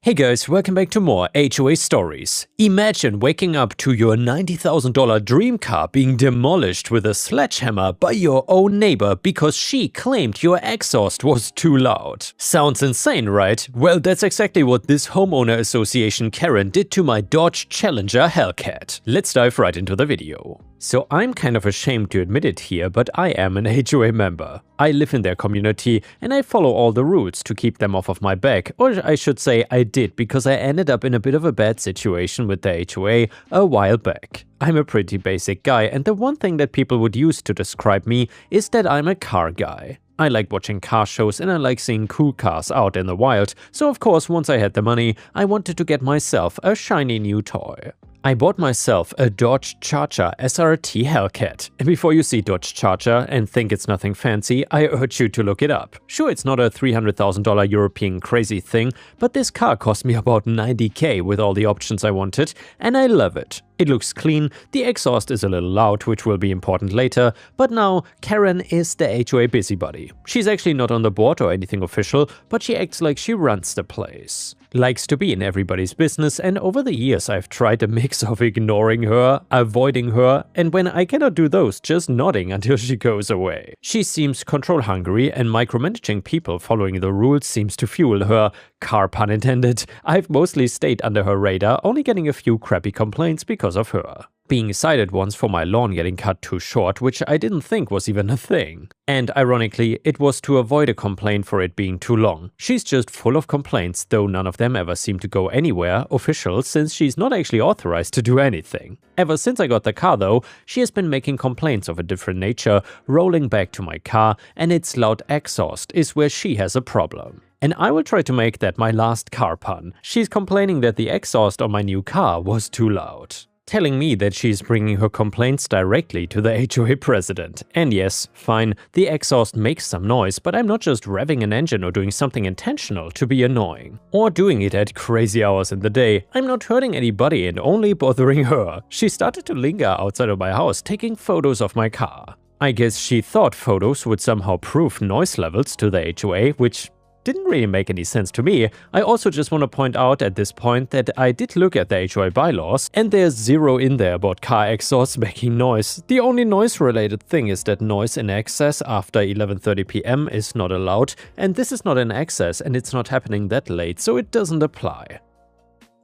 Hey guys, welcome back to more HOA stories. Imagine waking up to your $90,000 dream car being demolished with a sledgehammer by your own neighbor because she claimed your exhaust was too loud. Sounds insane, right? Well, that's exactly what this homeowner association Karen did to my Dodge Challenger Hellcat. Let's dive right into the video. So I'm kind of ashamed to admit it here, but I am an HOA member. I live in their community and I follow all the rules to keep them off of my back, or I should say I did because I ended up in a bit of a bad situation with the HOA a while back. I'm a pretty basic guy, and the one thing that people would use to describe me is that I'm a car guy. I like watching car shows and I like seeing cool cars out in the wild, so of course once I had the money, I wanted to get myself a shiny new toy. I bought myself a Dodge Charger SRT Hellcat, and before you see Dodge Charger and think it's nothing fancy, I urge you to look it up. Sure, it's not a $300,000 European crazy thing, but this car cost me about $90K with all the options I wanted, and I love it. It looks clean, the exhaust is a little loud, which will be important later, but now Karen is the HOA busybody. She's actually not on the board or anything official, but she acts like she runs the place. Likes to be in everybody's business, and over the years I've tried a mix of ignoring her, avoiding her, and when I cannot do those, just nodding until she goes away. She seems control hungry, and micromanaging people following the rules seems to fuel her. Car pun intended. I've mostly stayed under her radar, only getting a few crappy complaints because of her. Being cited once for my lawn getting cut too short, which I didn't think was even a thing. And ironically, it was to avoid a complaint for it being too long. She's just full of complaints, though none of them ever seem to go anywhere official since she's not actually authorized to do anything. Ever since I got the car though, she has been making complaints of a different nature, rolling back to my car, and its loud exhaust is where she has a problem. And I will try to make that my last car pun. She's complaining that the exhaust on my new car was too loud. Telling me that she's bringing her complaints directly to the HOA president. And yes, fine, the exhaust makes some noise, but I'm not just revving an engine or doing something intentional to be annoying. Or doing it at crazy hours in the day. I'm not hurting anybody and only bothering her. She started to linger outside of my house taking photos of my car. I guess she thought photos would somehow prove noise levels to the HOA, which didn't really make any sense to me. I also just want to point out at this point that I did look at the HOA bylaws, and there's zero in there about car exhausts making noise. The only noise-related thing is that noise in excess after 11:30 p.m. is not allowed, and this is not in excess and it's not happening that late, so it doesn't apply.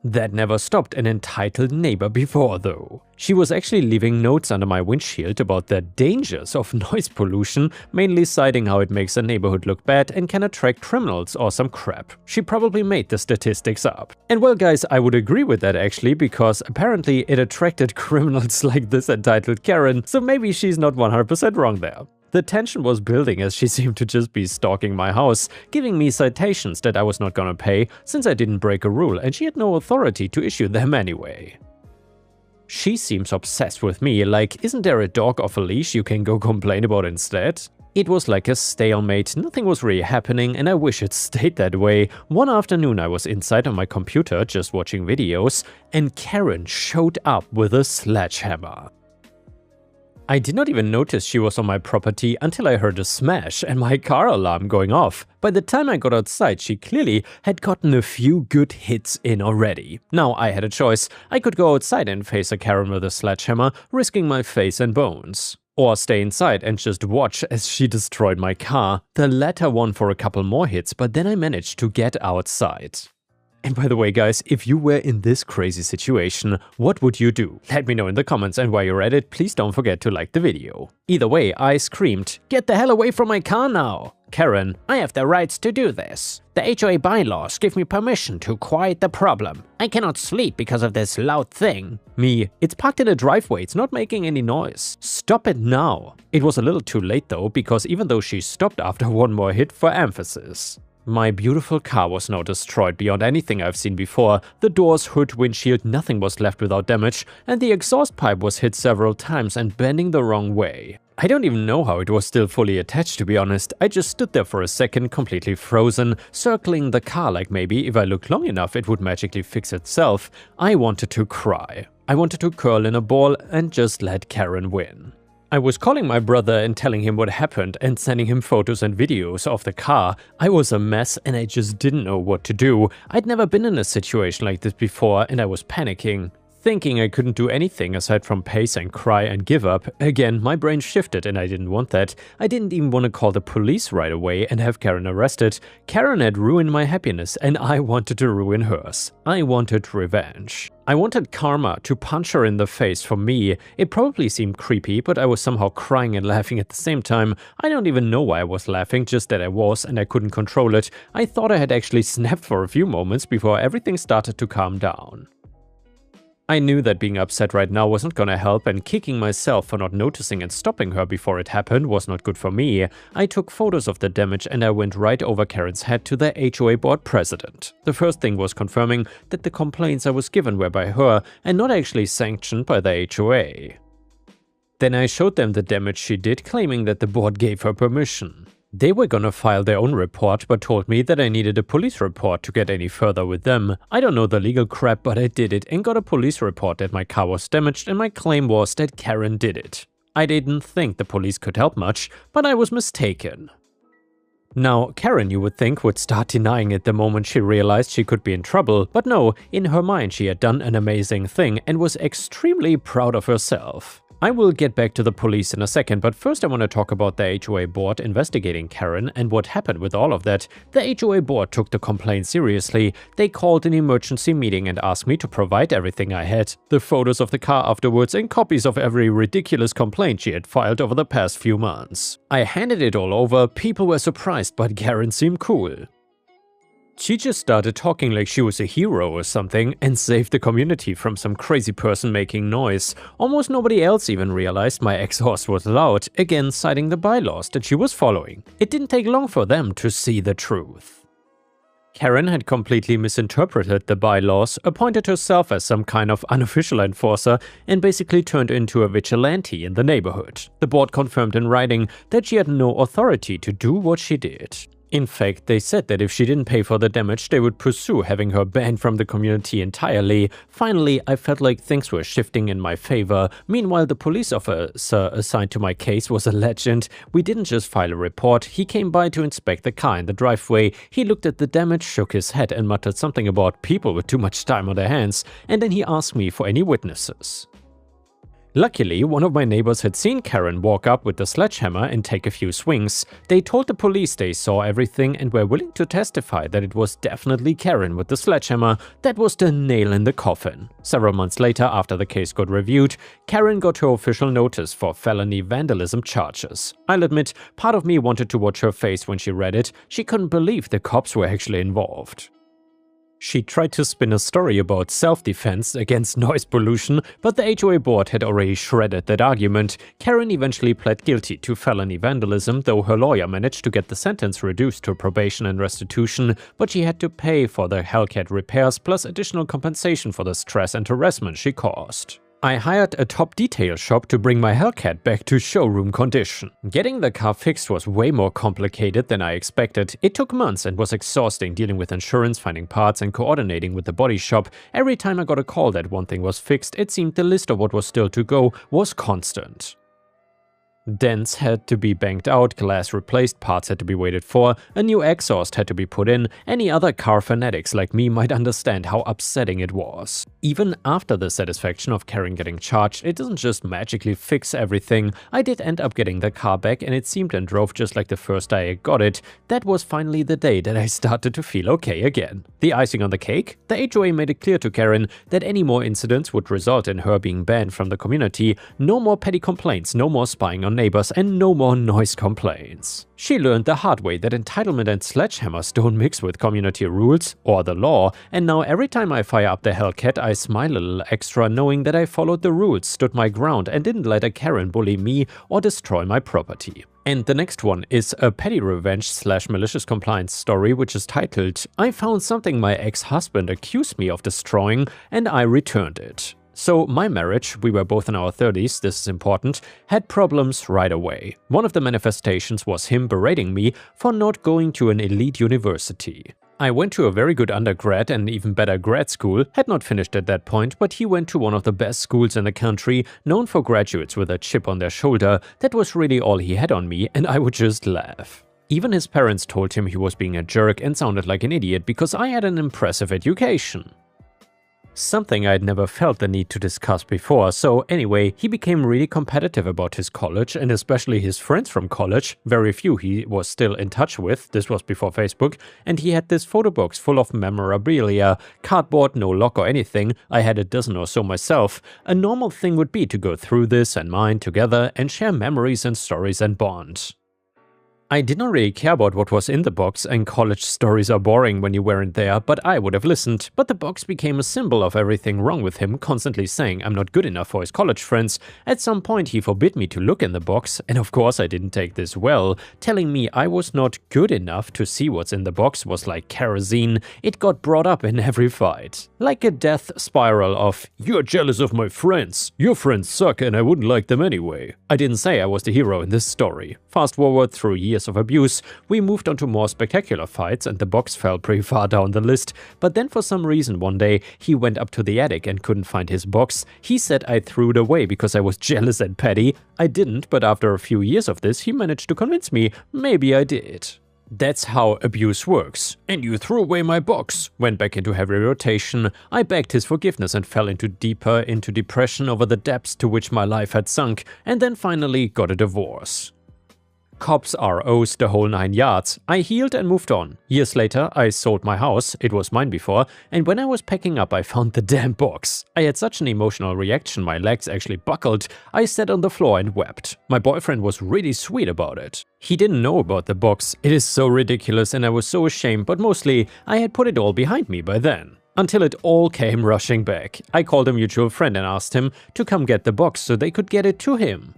That never stopped an entitled neighbor before though. She was actually leaving notes under my windshield about the dangers of noise pollution, mainly citing how it makes a neighborhood look bad and can attract criminals or some crap. She probably made the statistics up. And well guys, I would agree with that actually, because apparently it attracted criminals like this entitled Karen, so maybe she's not 100% wrong there. The tension was building as she seemed to just be stalking my house, giving me citations that I was not gonna pay since I didn't break a rule and she had no authority to issue them anyway. She seems obsessed with me, like, isn't there a dog off a leash you can go complain about instead? It was like a stalemate, nothing was really happening, and I wish it stayed that way. One afternoon I was inside on my computer just watching videos, and Karen showed up with a sledgehammer. I did not even notice she was on my property until I heard a smash and my car alarm going off. By the time I got outside, she clearly had gotten a few good hits in already. Now I had a choice. I could go outside and face a Karen with a sledgehammer, risking my face and bones. Or stay inside and just watch as she destroyed my car. The latter won for a couple more hits, but then I managed to get outside. And by the way guys, if you were in this crazy situation, what would you do? Let me know in the comments, and while you're at it, please don't forget to like the video. Either way, I screamed, "Get the hell away from my car now!" Karen, I have the rights to do this. The HOA bylaws give me permission to quiet the problem. I cannot sleep because of this loud thing. Me, it's parked in a driveway, it's not making any noise. Stop it now. It was a little too late though, because even though she stopped after one more hit for emphasis. My beautiful car was now destroyed beyond anything I've seen before. The doors, hood, windshield, nothing was left without damage, and the exhaust pipe was hit several times and bending the wrong way. I don't even know how it was still fully attached, to be honest. I just stood there for a second, completely frozen, circling the car like maybe if I looked long enough it would magically fix itself. I wanted to cry. I wanted to curl in a ball and just let Karen win. I was calling my brother and telling him what happened and sending him photos and videos of the car. I was a mess and I just didn't know what to do. I'd never been in a situation like this before and I was panicking. Thinking I couldn't do anything aside from pace and cry and give up. Again, my brain shifted and I didn't want that. I didn't even want to call the police right away and have Karen arrested. Karen had ruined my happiness and I wanted to ruin hers. I wanted revenge. I wanted karma to punch her in the face for me. It probably seemed creepy, but I was somehow crying and laughing at the same time. I don't even know why I was laughing, just that I was and I couldn't control it. I thought I had actually snapped for a few moments before everything started to calm down. I knew that being upset right now wasn't gonna help, and kicking myself for not noticing and stopping her before it happened was not good for me. I took photos of the damage and I went right over Karen's head to the HOA board president. The first thing was confirming that the complaints I was given were by her and not actually sanctioned by the HOA. Then I showed them the damage she did, claiming that the board gave her permission. They were gonna file their own report, but told me that I needed a police report to get any further with them. I don't know the legal crap, but I did it and got a police report that my car was damaged and my claim was that Karen did it. I didn't think the police could help much, but I was mistaken. Now, Karen, you would think, would start denying it the moment she realized she could be in trouble, but no, in her mind she had done an amazing thing and was extremely proud of herself. I will get back to the police in a second, but first I want to talk about the HOA board investigating Karen and what happened with all of that. The HOA board took the complaint seriously. They called an emergency meeting and asked me to provide everything I had, the photos of the car afterwards and copies of every ridiculous complaint she had filed over the past few months. I handed it all over. People were surprised, but Karen seemed cool. She just started talking like she was a hero or something and saved the community from some crazy person making noise. Almost nobody else even realized my exhaust was loud, again citing the bylaws that she was following. It didn't take long for them to see the truth. Karen had completely misinterpreted the bylaws, appointed herself as some kind of unofficial enforcer, and basically turned into a vigilante in the neighborhood. The board confirmed in writing that she had no authority to do what she did. In fact, they said that if she didn't pay for the damage, they would pursue having her banned from the community entirely. Finally, I felt like things were shifting in my favor. Meanwhile, the police officer assigned to my case was a legend. We didn't just file a report, he came by to inspect the car in the driveway. He looked at the damage, shook his head and muttered something about people with too much time on their hands, and then he asked me for any witnesses. Luckily, one of my neighbors had seen Karen walk up with the sledgehammer and take a few swings. They told the police they saw everything and were willing to testify that it was definitely Karen with the sledgehammer that was the nail in the coffin. Several months later, after the case got reviewed, Karen got her official notice for felony vandalism charges. I'll admit, part of me wanted to watch her face when she read it. She couldn't believe the cops were actually involved. She tried to spin a story about self-defense against noise pollution, but the HOA board had already shredded that argument. Karen eventually pled guilty to felony vandalism, though her lawyer managed to get the sentence reduced to probation and restitution, but she had to pay for the Hellcat repairs plus additional compensation for the stress and harassment she caused. I hired a top detail shop to bring my Hellcat back to showroom condition. Getting the car fixed was way more complicated than I expected. It took months and was exhausting dealing with insurance, finding parts and coordinating with the body shop. Every time I got a call that one thing was fixed, it seemed the list of what was still to go was constant. Dents had to be banked out, glass replaced, parts had to be waited for, a new exhaust had to be put in. Any other car fanatics like me might understand how upsetting it was. Even after the satisfaction of Karen getting charged, it doesn't just magically fix everything. I did end up getting the car back and it seemed and drove just like the first day I got it. That was finally the day that I started to feel okay again. The icing on the cake? The HOA made it clear to Karen that any more incidents would result in her being banned from the community. No more petty complaints, no more spying on neighbors, and no more noise complaints. She learned the hard way that entitlement and sledgehammers don't mix with community rules or the law, and now every time I fire up the Hellcat I smile a little extra knowing that I followed the rules, stood my ground and didn't let a Karen bully me or destroy my property. And the next one is a petty revenge / malicious compliance story which is titled, "I found something my ex-husband accused me of destroying and I returned it." So my marriage, we were both in our 30s, this is important, had problems right away. One of the manifestations was him berating me for not going to an elite university. I went to a very good undergrad and even better grad school, had not finished at that point, but he went to one of the best schools in the country, known for graduates with a chip on their shoulder. That was really all he had on me, and I would just laugh. Even his parents told him he was being a jerk and sounded like an idiot because I had an impressive education. Something I'd never felt the need to discuss before, so anyway, he became really competitive about his college and especially his friends from college, very few he was still in touch with, this was before Facebook, and he had this photo box full of memorabilia, cardboard, no lock or anything, I had a dozen or so myself. A normal thing would be to go through this and mine together and share memories and stories and bond. I did not really care about what was in the box, and college stories are boring when you weren't there, but I would have listened. But the box became a symbol of everything wrong with him, constantly saying I'm not good enough for his college friends. At some point he forbid me to look in the box, and of course I didn't take this well. Telling me I was not good enough to see what's in the box was like kerosene. It got brought up in every fight. Like a death spiral of, "You're jealous of my friends. Your friends suck and I wouldn't like them anyway." I didn't say I was the hero in this story. Fast forward through years of abuse, we moved on to more spectacular fights and the box fell pretty far down the list, but then for some reason one day he went up to the attic and couldn't find his box. He said I threw it away because I was jealous and petty. I didn't, but after a few years of this he managed to convince me maybe I did. That's how abuse works. "And you threw away my box." Went back into heavy rotation. I begged his forgiveness and fell deeper into depression over the depths to which my life had sunk, and then finally got a divorce. Cops, ROs, the whole 9 yards. I healed and moved on. Years later, I sold my house, it was mine before, and when I was packing up I found the damn box. I had such an emotional reaction, my legs actually buckled. I sat on the floor and wept. My boyfriend was really sweet about it. He didn't know about the box. It is so ridiculous and I was so ashamed, but mostly I had put it all behind me by then. Until it all came rushing back. I called a mutual friend and asked him to come get the box so they could get it to him.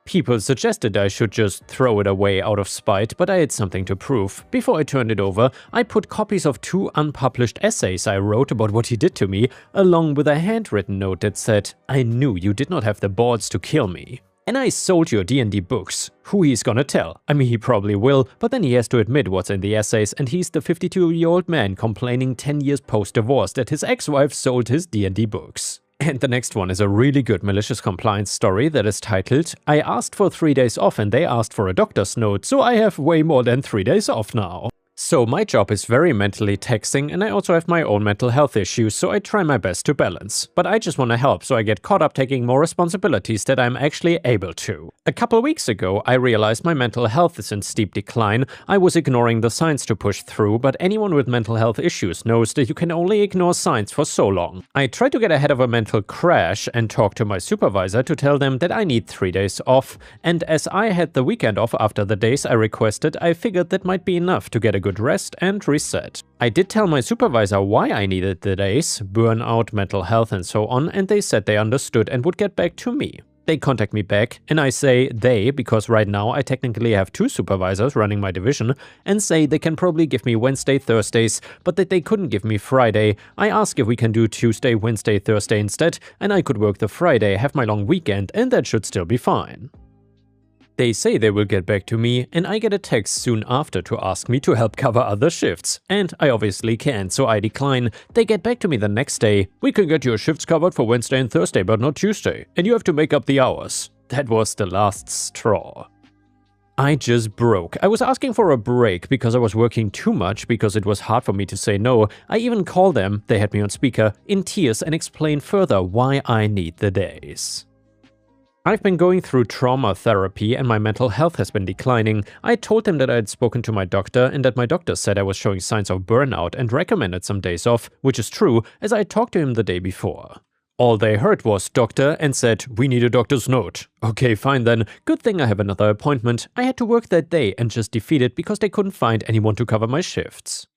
People suggested I should just throw it away out of spite, but I had something to prove. Before I turned it over, I put copies of 2 unpublished essays I wrote about what he did to me, along with a handwritten note that said, "I knew you did not have the balls to kill me. And I sold your D&D books." Who he's gonna tell? I mean, he probably will, but then he has to admit what's in the essays, and he's the 52-year-old man complaining 10 years post-divorce that his ex-wife sold his D&D books. And the next one is a really good malicious compliance story that is titled, "I asked for 3 days off and they asked for a doctor's note, so I have way more than 3 days off now." So my job is very mentally taxing and I also have my own mental health issues, so I try my best to balance. But I just want to help, so I get caught up taking more responsibilities that I'm actually able to. A couple weeks ago, I realized my mental health is in steep decline. I was ignoring the signs to push through, but anyone with mental health issues knows that you can only ignore signs for so long. I tried to get ahead of a mental crash and talk to my supervisor to tell them that I need 3 days off, and as I had the weekend off after the days I requested, I figured that might be enough to get a good rest and reset. I did tell my supervisor why I needed the days, burnout, mental health and so on, and they said they understood and would get back to me. They contact me back, and I say they because right now I technically have 2 supervisors running my division, and say they can probably give me Wednesday, Thursdays, but that they couldn't give me Friday. I ask if we can do Tuesday, Wednesday, Thursday instead, and I could work the Friday, have my long weekend, and that should still be fine. They say they will get back to me, and I get a text soon after to ask me to help cover other shifts. And I obviously can't, so I decline. They get back to me the next day. "We can get your shifts covered for Wednesday and Thursday, but not Tuesday, and you have to make up the hours." That was the last straw. I just broke. I was asking for a break because I was working too much, because it was hard for me to say no. I even called them, they had me on speaker, in tears and explained further why I need the days. I've been going through trauma therapy and my mental health has been declining. I told them that I had spoken to my doctor and that my doctor said I was showing signs of burnout and recommended some days off, which is true, as I talked to him the day before. All they heard was "doctor" and said, "We need a doctor's note." Okay, fine then. Good thing I have another appointment. I had to work that day and just defeated because they couldn't find anyone to cover my shifts.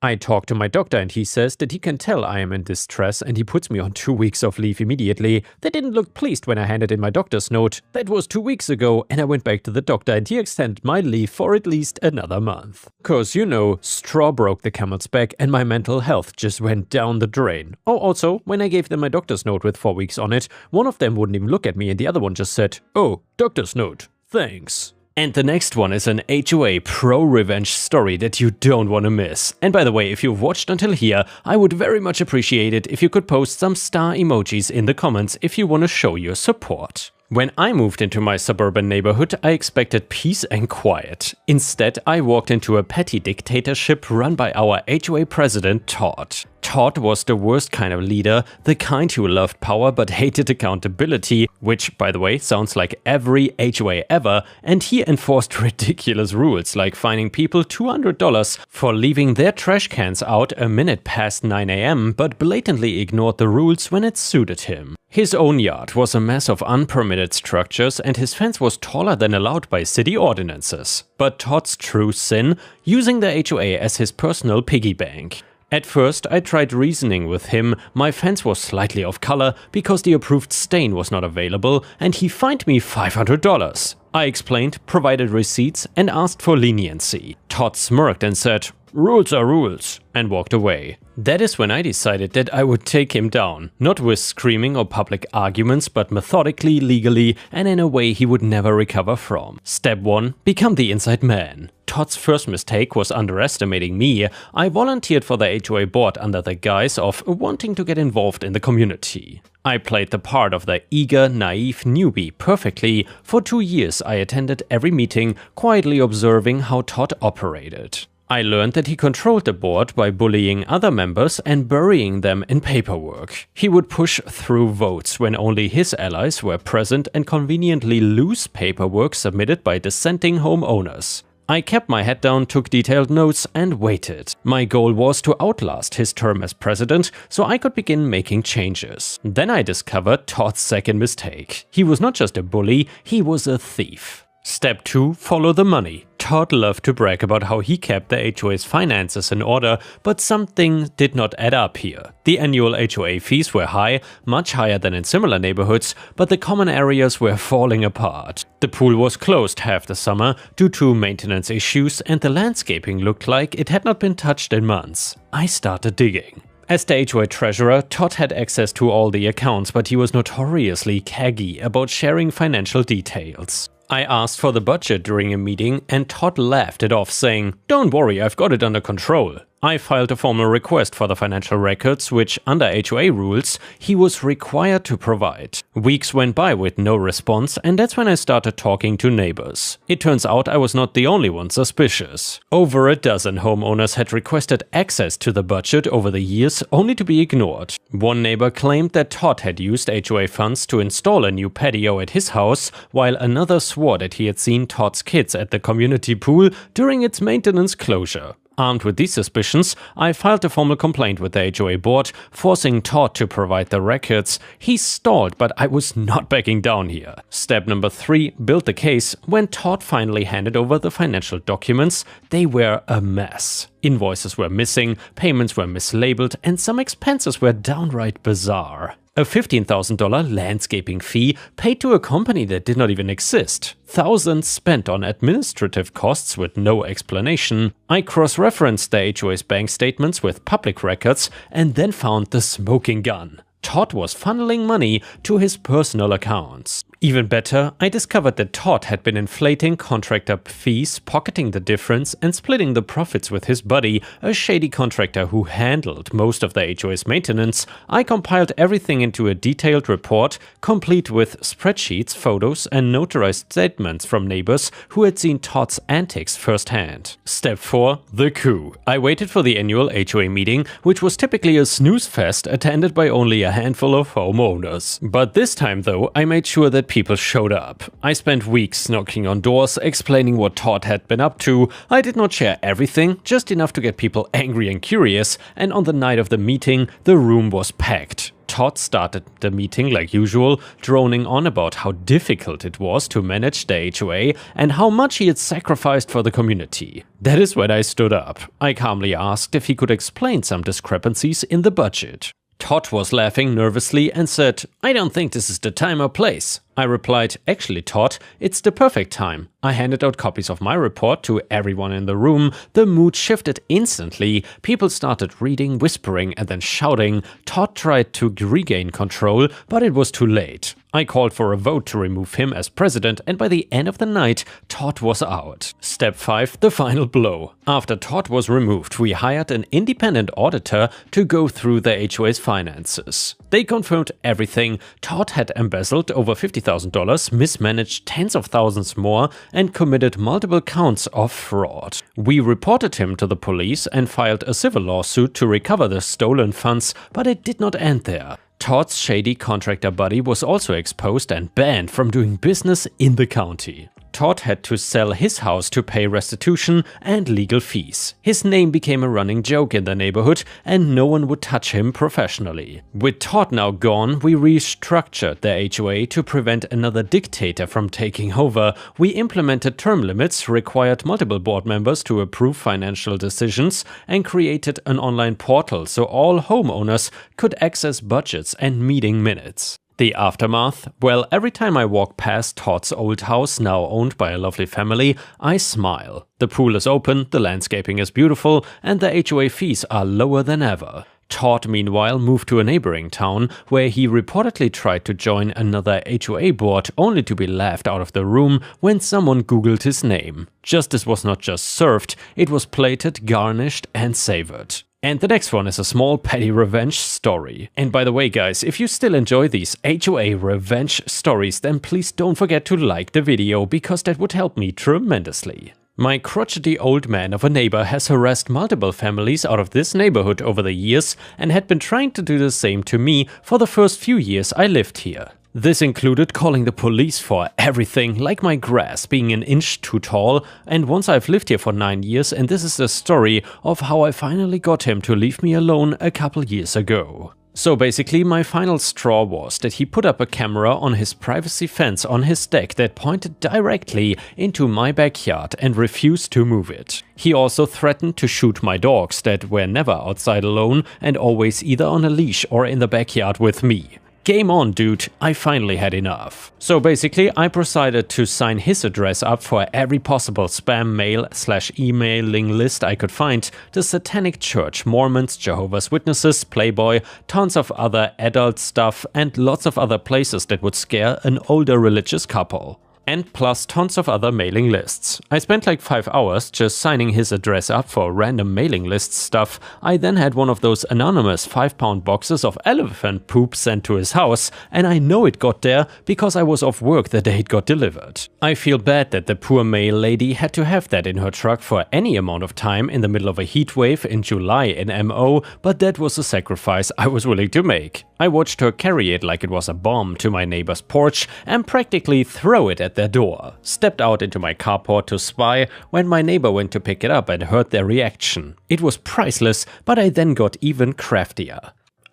I talked to my doctor and he says that he can tell I am in distress and he puts me on 2 weeks of leave immediately. They didn't look pleased when I handed in my doctor's note. That was 2 weeks ago and I went back to the doctor and he extended my leave for at least another month. 'Cause you know, straw broke the camel's back and my mental health just went down the drain. Oh, also, when I gave them my doctor's note with 4 weeks on it, one of them wouldn't even look at me and the other one just said, "Oh, doctor's note, thanks." And the next one is an HOA pro-revenge story that you don't want to miss. And by the way, if you've watched until here, I would very much appreciate it if you could post some star emojis in the comments if you want to show your support. When I moved into my suburban neighborhood, I expected peace and quiet. Instead, I walked into a petty dictatorship run by our HOA president, Todd. Todd was the worst kind of leader, the kind who loved power but hated accountability, which, by the way, sounds like every HOA ever, and he enforced ridiculous rules like fining people $200 for leaving their trash cans out a minute past 9 AM, but blatantly ignored the rules when it suited him. His own yard was a mess of unpermitted structures and his fence was taller than allowed by city ordinances. But Todd's true sin? Using the HOA as his personal piggy bank. At first, I tried reasoning with him. My fence was slightly off color because the approved stain was not available and he fined me $500. I explained, provided receipts and asked for leniency. Todd smirked and said, "Rules are rules," and walked away. That is when I decided that I would take him down, not with screaming or public arguments, but methodically, legally, and in a way he would never recover from. Step 1. Become the inside man. Todd's first mistake was underestimating me. I volunteered for the HOA board under the guise of wanting to get involved in the community. I played the part of the eager, naive newbie perfectly. For 2 years I attended every meeting, quietly observing how Todd operated. I learned that he controlled the board by bullying other members and burying them in paperwork. He would push through votes when only his allies were present and conveniently lose paperwork submitted by dissenting homeowners. I kept my head down, took detailed notes and waited. My goal was to outlast his term as president so I could begin making changes. Then I discovered Todd's second mistake. He was not just a bully, he was a thief. Step 2. Follow the money. Todd loved to brag about how he kept the HOA's finances in order, but something did not add up here. The annual HOA fees were high, much higher than in similar neighborhoods, but the common areas were falling apart. The pool was closed half the summer due to maintenance issues and the landscaping looked like it had not been touched in months. I started digging. As the HOA treasurer, Todd had access to all the accounts, but he was notoriously caggy about sharing financial details. I asked for the budget during a meeting and Todd laughed it off, saying, "Don't worry, I've got it under control." I filed a formal request for the financial records, which, under HOA rules, he was required to provide. Weeks went by with no response, and that's when I started talking to neighbors. It turns out I was not the only one suspicious. Over a dozen homeowners had requested access to the budget over the years, only to be ignored. One neighbor claimed that Todd had used HOA funds to install a new patio at his house, while another swore that he had seen Todd's kids at the community pool during its maintenance closure. Armed with these suspicions, I filed a formal complaint with the HOA board, forcing Todd to provide the records. He stalled, but I was not backing down here. Step number 3, build the case. When Todd finally handed over the financial documents, they were a mess. Invoices were missing, payments were mislabeled, and some expenses were downright bizarre. A $15,000 landscaping fee paid to a company that did not even exist. Thousands spent on administrative costs with no explanation. I cross-referenced the HOA's bank statements with public records and then found the smoking gun. Todd was funneling money to his personal accounts. Even better, I discovered that Todd had been inflating contractor fees, pocketing the difference, and splitting the profits with his buddy, a shady contractor who handled most of the HOA's maintenance. I compiled everything into a detailed report, complete with spreadsheets, photos, and notarized statements from neighbors who had seen Todd's antics firsthand. Step 4. The coup. I waited for the annual HOA meeting, which was typically a snooze fest attended by only a handful of homeowners. But this time though, I made sure that people showed up. I spent weeks knocking on doors, explaining what Todd had been up to. I did not share everything, just enough to get people angry and curious, and on the night of the meeting, the room was packed. Todd started the meeting like usual, droning on about how difficult it was to manage the HOA and how much he had sacrificed for the community. That is when I stood up. I calmly asked if he could explain some discrepancies in the budget. Todd was laughing nervously and said, "I don't think this is the time or place." I replied, "Actually, Todd, it's the perfect time." I handed out copies of my report to everyone in the room. The mood shifted instantly. People started reading, whispering, and then shouting. Todd tried to regain control, but it was too late. I called for a vote to remove him as president, and by the end of the night, Todd was out. Step 5, the final blow. After Todd was removed, we hired an independent auditor to go through the HOA's finances. They confirmed everything. Todd had embezzled over $50,000, mismanaged tens of thousands more, and committed multiple counts of fraud. We reported him to the police and filed a civil lawsuit to recover the stolen funds, but it did not end there. Todd's shady contractor buddy was also exposed and banned from doing business in the county. Todd had to sell his house to pay restitution and legal fees. His name became a running joke in the neighborhood and no one would touch him professionally. With Todd now gone, we restructured the HOA to prevent another dictator from taking over. We implemented term limits, required multiple board members to approve financial decisions, and created an online portal so all homeowners could access budgets and meeting minutes. The aftermath? Well, every time I walk past Todd's old house, now owned by a lovely family, I smile. The pool is open, the landscaping is beautiful, and the HOA fees are lower than ever. Todd, meanwhile, moved to a neighboring town, where he reportedly tried to join another HOA board, only to be laughed out of the room when someone googled his name. Justice was not just served, it was plated, garnished, and savored. And the next one is a small petty revenge story. And by the way guys, if you still enjoy these HOA revenge stories, then please don't forget to like the video, because that would help me tremendously. My crotchety old man of a neighbor has harassed multiple families out of this neighborhood over the years and had been trying to do the same to me for the first few years I lived here. This included calling the police for everything, like my grass being an inch too tall, and once I've lived here for 9 years, and this is the story of how I finally got him to leave me alone a couple years ago. So basically, my final straw was that he put up a camera on his privacy fence on his deck that pointed directly into my backyard and refused to move it. He also threatened to shoot my dogs that were never outside alone and always either on a leash or in the backyard with me. Game on, dude, I finally had enough. So basically, I proceeded to sign his address up for every possible spam mail/emailing list I could find: the Satanic Church, Mormons, Jehovah's Witnesses, Playboy, tons of other adult stuff, and lots of other places that would scare an older religious couple. And plus tons of other mailing lists. I spent like 5 hours just signing his address up for random mailing list stuff. I then had one of those anonymous 5-pound boxes of elephant poop sent to his house, and I know it got there because I was off work the day it got delivered. I feel bad that the poor mail lady had to have that in her truck for any amount of time in the middle of a heat wave in July in MO, but that was a sacrifice I was willing to make. I watched her carry it like it was a bomb to my neighbor's porch and practically throw it at their door. Stepped out into my carport to spy when my neighbor went to pick it up and heard their reaction. It was priceless, but I then got even craftier.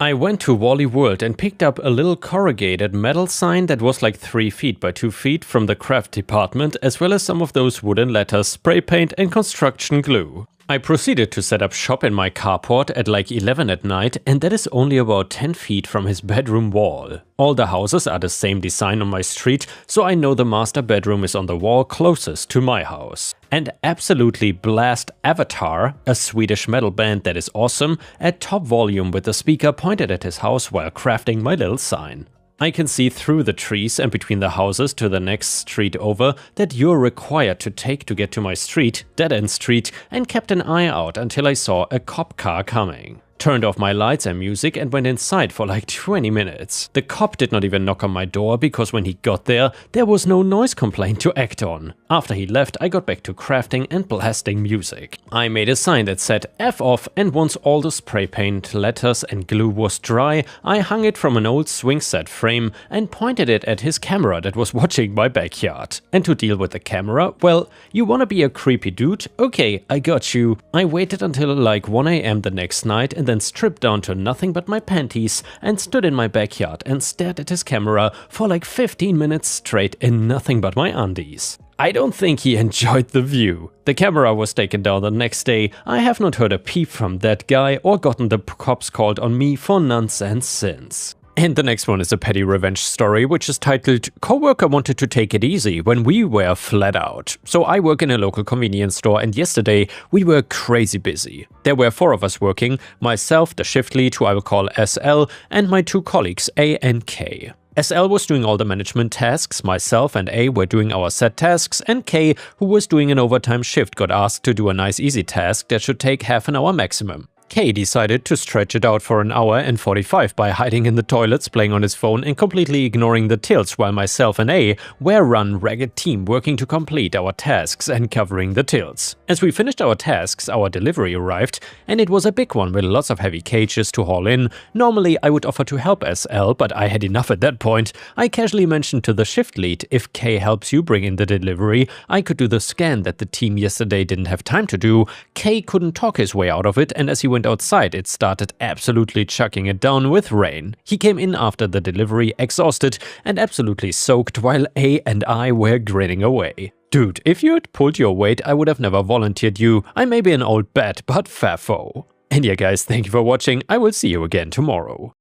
I went to Wally World and picked up a little corrugated metal sign that was like 3 feet by 2 feet from the craft department, as well as some of those wooden letters, spray paint and construction glue. I proceeded to set up shop in my carport at like 11 at night, and that is only about 10 feet from his bedroom wall. All the houses are the same design on my street, so I know the master bedroom is on the wall closest to my house. And absolutely blast Avatar, a Swedish metal band that is awesome, at top volume with the speaker pointed at his house while crafting my little sign. I can see through the trees and between the houses to the next street over that you're required to take to get to my street, Dead End Street, and kept an eye out until I saw a cop car coming. Turned off my lights and music and went inside for like 20 minutes. The cop did not even knock on my door because when he got there, there was no noise complaint to act on. After he left, I got back to crafting and blasting music. I made a sign that said F off, and once all the spray paint, letters and glue was dry, I hung it from an old swing set frame and pointed it at his camera that was watching my backyard. And to deal with the camera, well, you wanna be a creepy dude? Okay, I got you. I waited until like 1 AM the next night and then stripped down to nothing but my panties and stood in my backyard and stared at his camera for like 15 minutes straight in nothing but my undies. I don't think he enjoyed the view. The camera was taken down the next day. I have not heard a peep from that guy or gotten the cops called on me for nonsense since. And the next one is a petty revenge story, which is titled, "Coworker wanted to take it easy when we were flat out." So I work in a local convenience store, and yesterday we were crazy busy. There were 4 of us working, myself, the shift lead, who I will call SL, and my 2 colleagues, A and K. SL was doing all the management tasks, myself and A were doing our set tasks, and K, who was doing an overtime shift, got asked to do a nice easy task that should take half an hour maximum. K decided to stretch it out for an hour and 45 by hiding in the toilets, playing on his phone and completely ignoring the tills, while myself and A were run ragged team working to complete our tasks and covering the tills. As we finished our tasks, our delivery arrived, and it was a big one with lots of heavy cages to haul in. Normally I would offer to help SL, but I had enough at that point. I casually mentioned to the shift lead, if K helps you bring in the delivery, I could do the scan that the team yesterday didn't have time to do. K couldn't talk his way out of it, and as he went outside, it started absolutely chucking it down with rain. He came in after the delivery exhausted and absolutely soaked, while A and I were grinning away. Dude, if you had pulled your weight, I would have never volunteered you. I may be an old bat, but fair foe. And yeah guys, thank you for watching. I will see you again tomorrow.